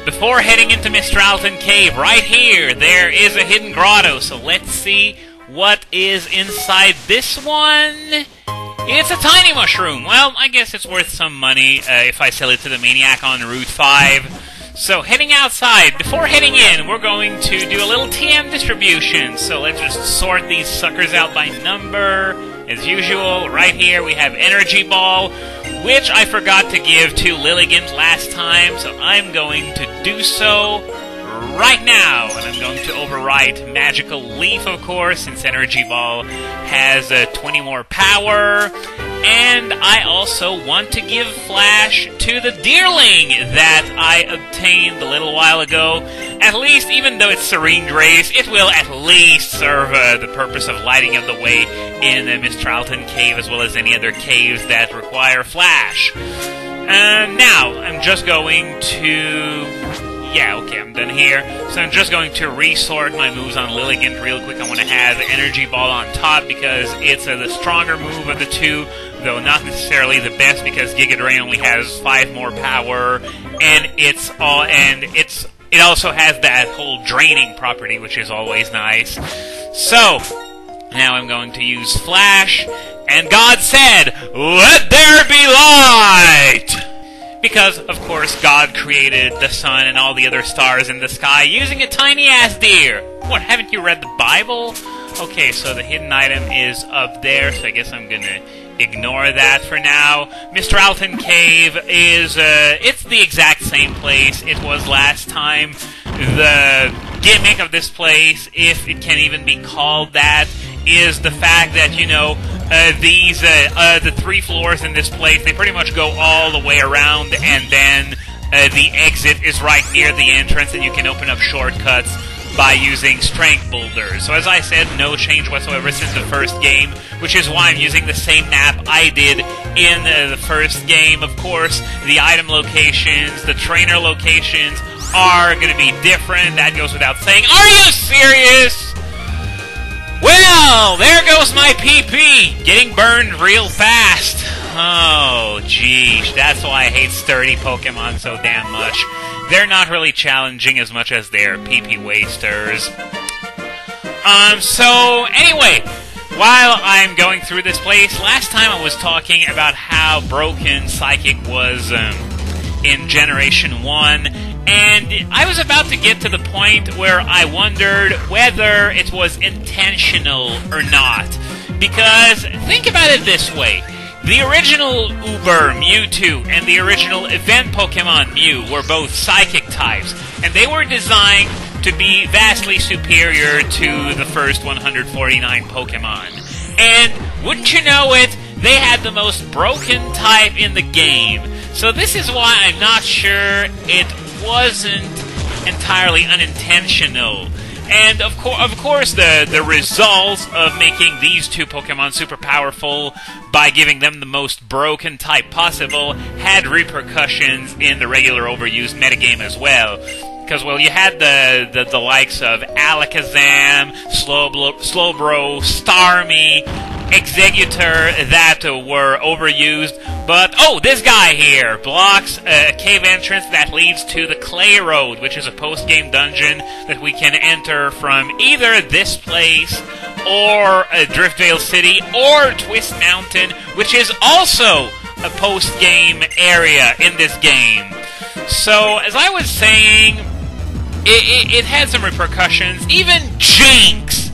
before heading into Mistralton Cave, right here, there is a hidden grotto. So let's see what is inside this one. It's a tiny mushroom. Well, I guess it's worth some money if I sell it to the maniac on Route 5. So, heading outside, before heading in, we're going to do a little TM distribution. So let's just sort these suckers out by number. As usual, right here we have Energy Ball, which I forgot to give to Lilligant last time, so I'm going to do so right now. And I'm going to overwrite Magical Leaf, of course, since Energy Ball has 20 more power. And I also want to give Flash to the Deerling that I obtained a little while ago. At least, even though it's Serene Grace, it will at least serve the purpose of lighting up the way in the Mistralton Cave, as well as any other caves that require Flash. Now, I'm just going to... Yeah, okay, I'm done here. So I'm just going to resort my moves on Lilligant real quick. I want to have Energy Ball on top because it's the stronger move of the two, though not necessarily the best because Giga Drain only has 5 more power, and it also has that whole draining property, which is always nice. So now I'm going to use Flash, and God said, "Let there be light!" Because, of course, God created the sun and all the other stars in the sky using a tiny-ass deer. What, haven't you read the Bible? Okay, so the hidden item is up there, so I guess I'm gonna ignore that for now. Mistralton Cave is, it's the exact same place it was last time. The gimmick of this place, if it can even be called that, is the fact that, you know, the 3 floors in this place, they pretty much go all the way around, and then the exit is right near the entrance, and you can open up shortcuts by using strength boulders. So as I said, no change whatsoever since the first game, which is why I'm using the same map I did in the first game. Of course, the item locations, the trainer locations are going to be different. That goes without saying. Are you serious? Well, there goes my PP, getting burned real fast. Oh, geez, that's why I hate sturdy Pokemon so damn much. They're not really challenging as much as they're PP wasters. So, anyway, while I'm going through this place, last time I was talking about how broken Psychic was in Generation 1, and I was about to get to the point where I wondered whether it was intentional or not. Because, think about it this way. The original Uber Mewtwo and the original event Pokemon Mew were both Psychic types, and they were designed to be vastly superior to the first 149 Pokemon. And, wouldn't you know it, they had the most broken type in the game. So this is why I'm not sure it wasn't entirely unintentional. And of course, the results of making these 2 Pokemon super powerful by giving them the most broken type possible had repercussions in the regular overused metagame as well. Because, well, you had the likes of Alakazam, Slowbro, Starmie, Executor that were overused, but, oh, this guy here blocks a cave entrance that leads to the Clay Road, which is a post-game dungeon that we can enter from either this place, or Driftvale City, or Twist Mountain, which is also a post-game area in this game. So, as I was saying, it had some repercussions. Even Jinx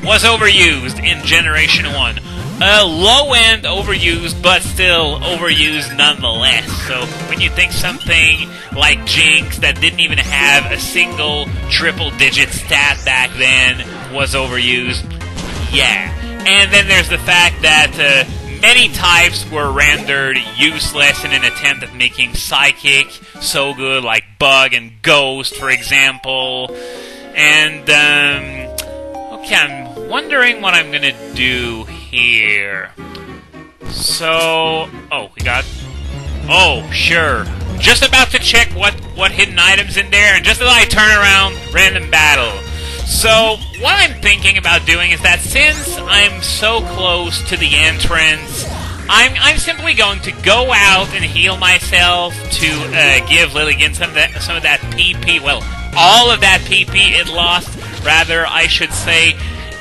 was overused in Generation 1. Low-end overused, but still overused nonetheless. So when you think something like Jinx that didn't even have a single triple-digit stat back then was overused, yeah. And then there's the fact that many types were rendered useless in an attempt at making Psychic so good, like Bug and Ghost, for example. And, okay, I'm wondering what I'm gonna do here. So, oh, we got, oh, sure. Just about to check what hidden items in there, and just as I turn around, random battle. So, what I'm thinking about doing is that since I'm so close to the entrance, I'm simply going to go out and heal myself to give Lilligant some of that PP. Well, all of that PP it lost, rather, I should say.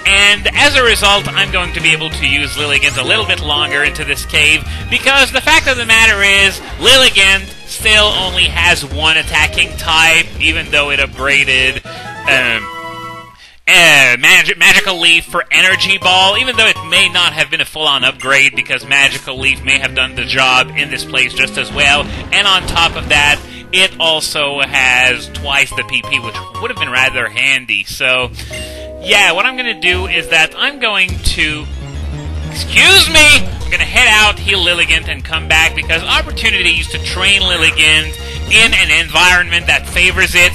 And as a result, I'm going to be able to use Lilligant a little bit longer into this cave, because the fact of the matter is, Lilligant still only has one attacking type, even though it upgraded Magical Leaf for Energy Ball, even though it may not have been a full-on upgrade, because Magical Leaf may have done the job in this place just as well. And on top of that, it also has twice the PP, which would have been rather handy. So, yeah, what I'm going to do is that I'm going to... Excuse me! I'm going to head out, heal Lilligant, and come back, because opportunities to train Lilligant in an environment that favors it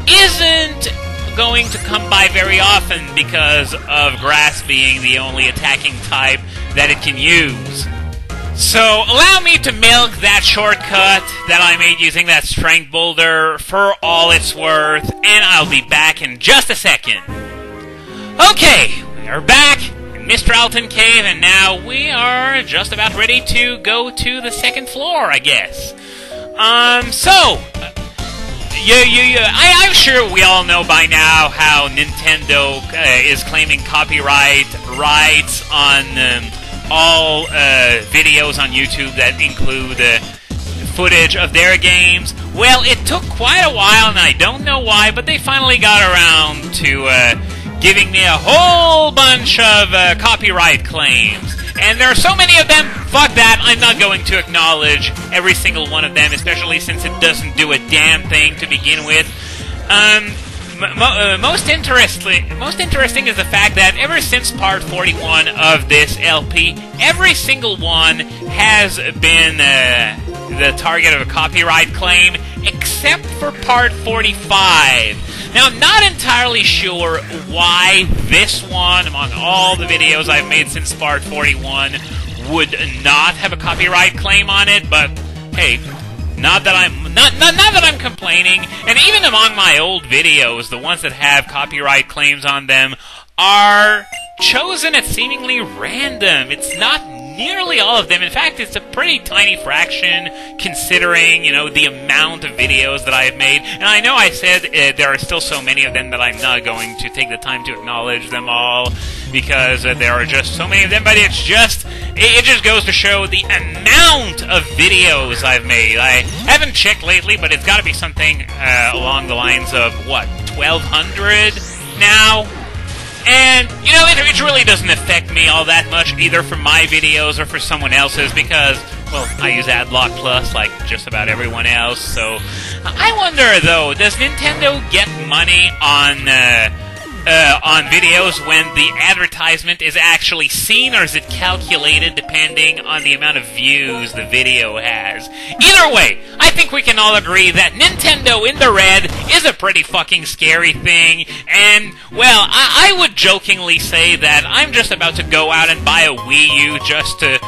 isn't going to come by very often, because of grass being the only attacking type that it can use. So, allow me to milk that shortcut that I made using that strength boulder for all it's worth, and I'll be back in just a second. Okay, we are back in Mistralton Cave, and now we are just about ready to go to the second floor, I guess. I'm sure we all know by now how Nintendo is claiming copyright rights on all videos on YouTube that include footage of their games. Well, it took quite a while, and I don't know why, but they finally got around to giving me a whole bunch of copyright claims. And there are so many of them, fuck that, I'm not going to acknowledge every single one of them, especially since it doesn't do a damn thing to begin with. Most interesting is the fact that ever since part 41 of this LP, every single one has been the target of a copyright claim, except for part 45. Now, I'm not entirely sure why this one, among all the videos I've made since part 41, would not have a copyright claim on it, but hey, not that I'm complaining. And even among my old videos, the ones that have copyright claims on them are chosen at seemingly random. It's not nearly all of them. In fact, it's a pretty tiny fraction, considering, you know, the amount of videos that I have made. And I know I said there are still so many of them that I'm not going to take the time to acknowledge them all, because there are just so many of them, but it just goes to show the amount of videos I've made. I haven't checked lately, but it's got to be something along the lines of, what, 1,200 now? And, you know, it really doesn't affect me all that much, either for my videos or for someone else's, because, well, I use AdBlock Plus like just about everyone else. So I wonder, though, does Nintendo get money on videos when the advertisement is actually seen, or is it calculated depending on the amount of views the video has? Either way, I think we can all agree that Nintendo in the red is a pretty fucking scary thing, and, well, I would jokingly say that I'm just about to go out and buy a Wii U just to,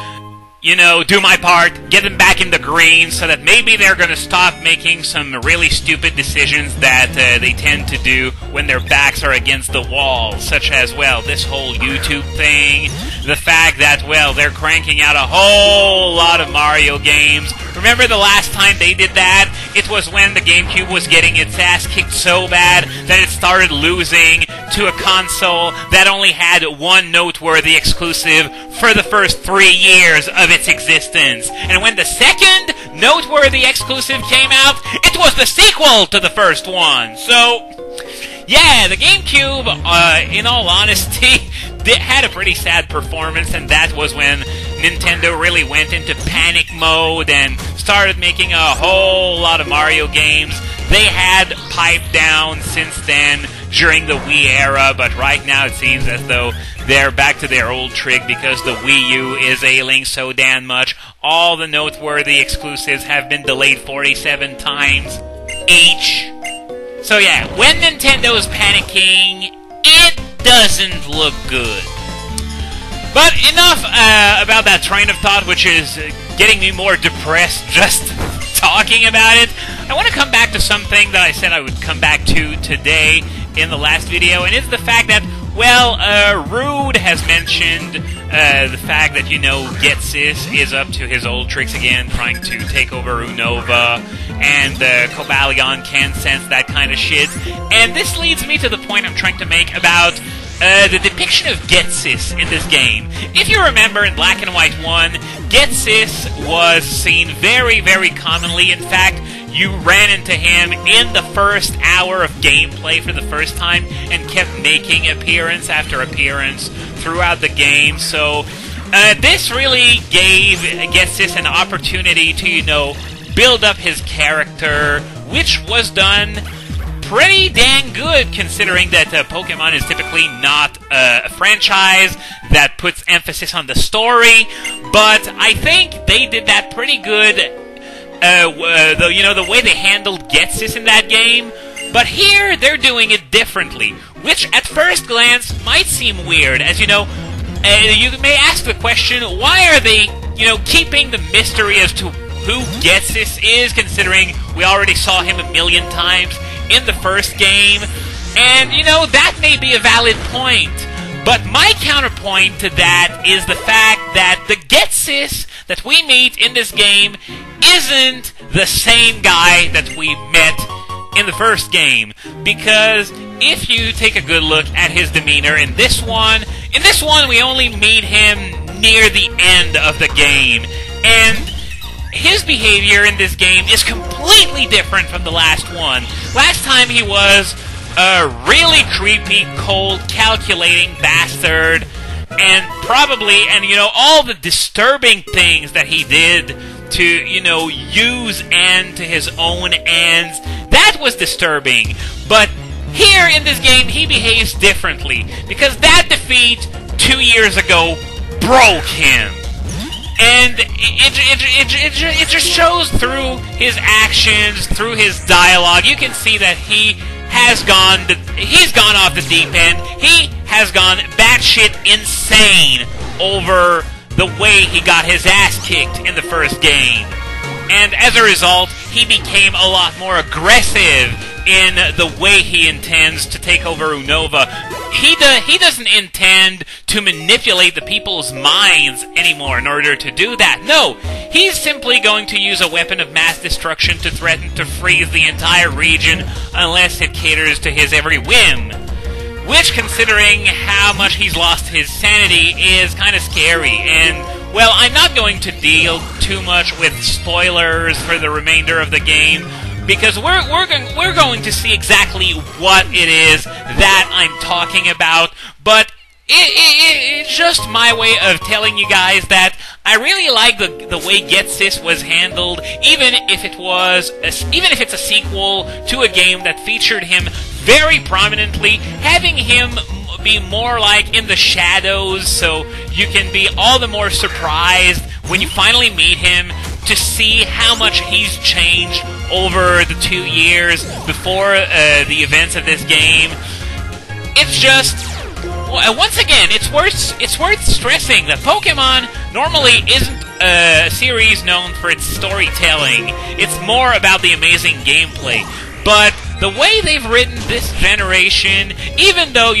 you know, do my part, get them back in the green, so that maybe they're going to stop making some really stupid decisions that they tend to do when their backs are against the wall, such as, well, this whole YouTube thing, the fact that, well, they're cranking out a whole lot of Mario games. Remember the last time they did that? It was when the GameCube was getting its ass kicked so bad that it started losing to a console that only had one noteworthy exclusive for the first 3 years of its existence. And when the second noteworthy exclusive came out, it was the sequel to the first one. So, yeah, the GameCube, in all honesty, had a pretty sad performance, and that was when Nintendo really went into panic mode and started making a whole lot of Mario games. They had piped down since then during the Wii era, but right now it seems as though they're back to their old trick because the Wii U is ailing so damn much. All the noteworthy exclusives have been delayed 47 times each. So yeah, when Nintendo's panicking, it doesn't look good. But enough about that train of thought, which is getting me more depressed just talking about it. I want to come back to something that I said I would come back to today in the last video, and it's the fact that, well, Rude has mentioned the fact that, Getsis is up to his old tricks again, trying to take over Unova, and Cobalion can sense that kind of shit. And this leads me to the point I'm trying to make about the depiction of Getsis in this game. If you remember in Black and White 1, Getsis was seen very, very commonly. In fact, you ran into him in the first hour of gameplay for the first time and kept making appearance after appearance throughout the game. So this really gave Getsis an opportunity to, build up his character, which was done pretty dang good, considering that Pokemon is typically not a franchise that puts emphasis on the story. But I think they did that pretty good. The way they handled Getsis in that game. But here, they're doing it differently, which at first glance might seem weird. As you know, you may ask the question, why are they, keeping the mystery as to who Getsis is, considering we already saw him a million times in the first game? And, that may be a valid point. But my counterpoint to that is the fact that the Getsis that we meet in this game isn't the same guy that we met in the first game. Because if you take a good look at his demeanor in this one we only meet him near the end of the game. And his behavior in this game is completely different from the last one. Last time he was a really creepy, cold, calculating bastard, and all the disturbing things that he did to, use N to his own ends, that was disturbing. But here in this game, he behaves differently, because that defeat 2 years ago broke him. And it just shows through his actions, through his dialogue. You can see that he's gone off the deep end. He has gone batshit insane over the way he got his ass kicked in the first game. And as a result, he became a lot more aggressive in the way he intends to take over Unova. He doesn't intend to manipulate the people's minds anymore in order to do that. No, he's simply going to use a weapon of mass destruction to threaten to freeze the entire region unless it caters to his every whim. Which, considering how much he's lost his sanity, is kind of scary. And, well, I'm not going to deal too much with spoilers for the remainder of the game, because we're going to see exactly what it is that I'm talking about. But it's just my way of telling you guys that I really like the way Getsis was handled, even if it's a sequel to a game that featured him very prominently, having him be more like in the shadows, so you can be all the more surprised when you finally meet him to see how much he's changed over the 2 years before the events of this game. It's just, once again, it's worth stressing that Pokemon normally isn't a series known for its storytelling. It's more about the amazing gameplay. But the way they've written this generation, even though,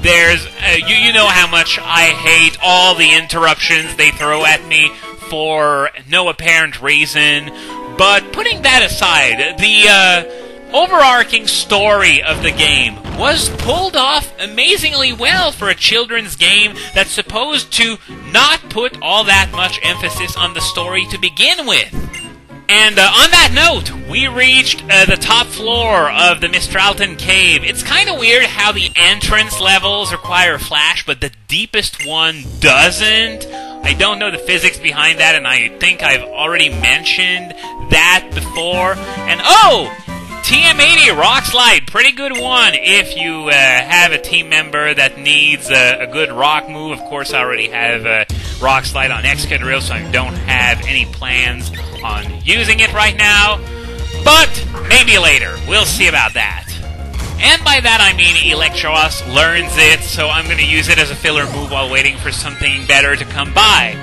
there's, how much I hate all the interruptions they throw at me for no apparent reason, but putting that aside, the overarching story of the game was pulled off amazingly well for a children's game that's supposed to not put all that much emphasis on the story to begin with. And on that note, we reached the top floor of the Mistralton Cave. It's kind of weird how the entrance levels require flash, but the deepest one doesn't. I don't know the physics behind that, and I think I've already mentioned that before. And TM80 Rock Slide, pretty good one if you have a team member that needs a good rock move. Of course, I already have Rock Slide on Excadrill, so I don't have any plans on using it right now. But maybe later. We'll see about that. And by that I mean Electros learns it, so I'm going to use it as a filler move while waiting for something better to come by.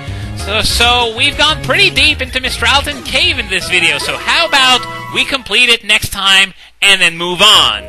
So we've gone pretty deep into Mistralton Cave in this video, so how about we complete it next time and then move on?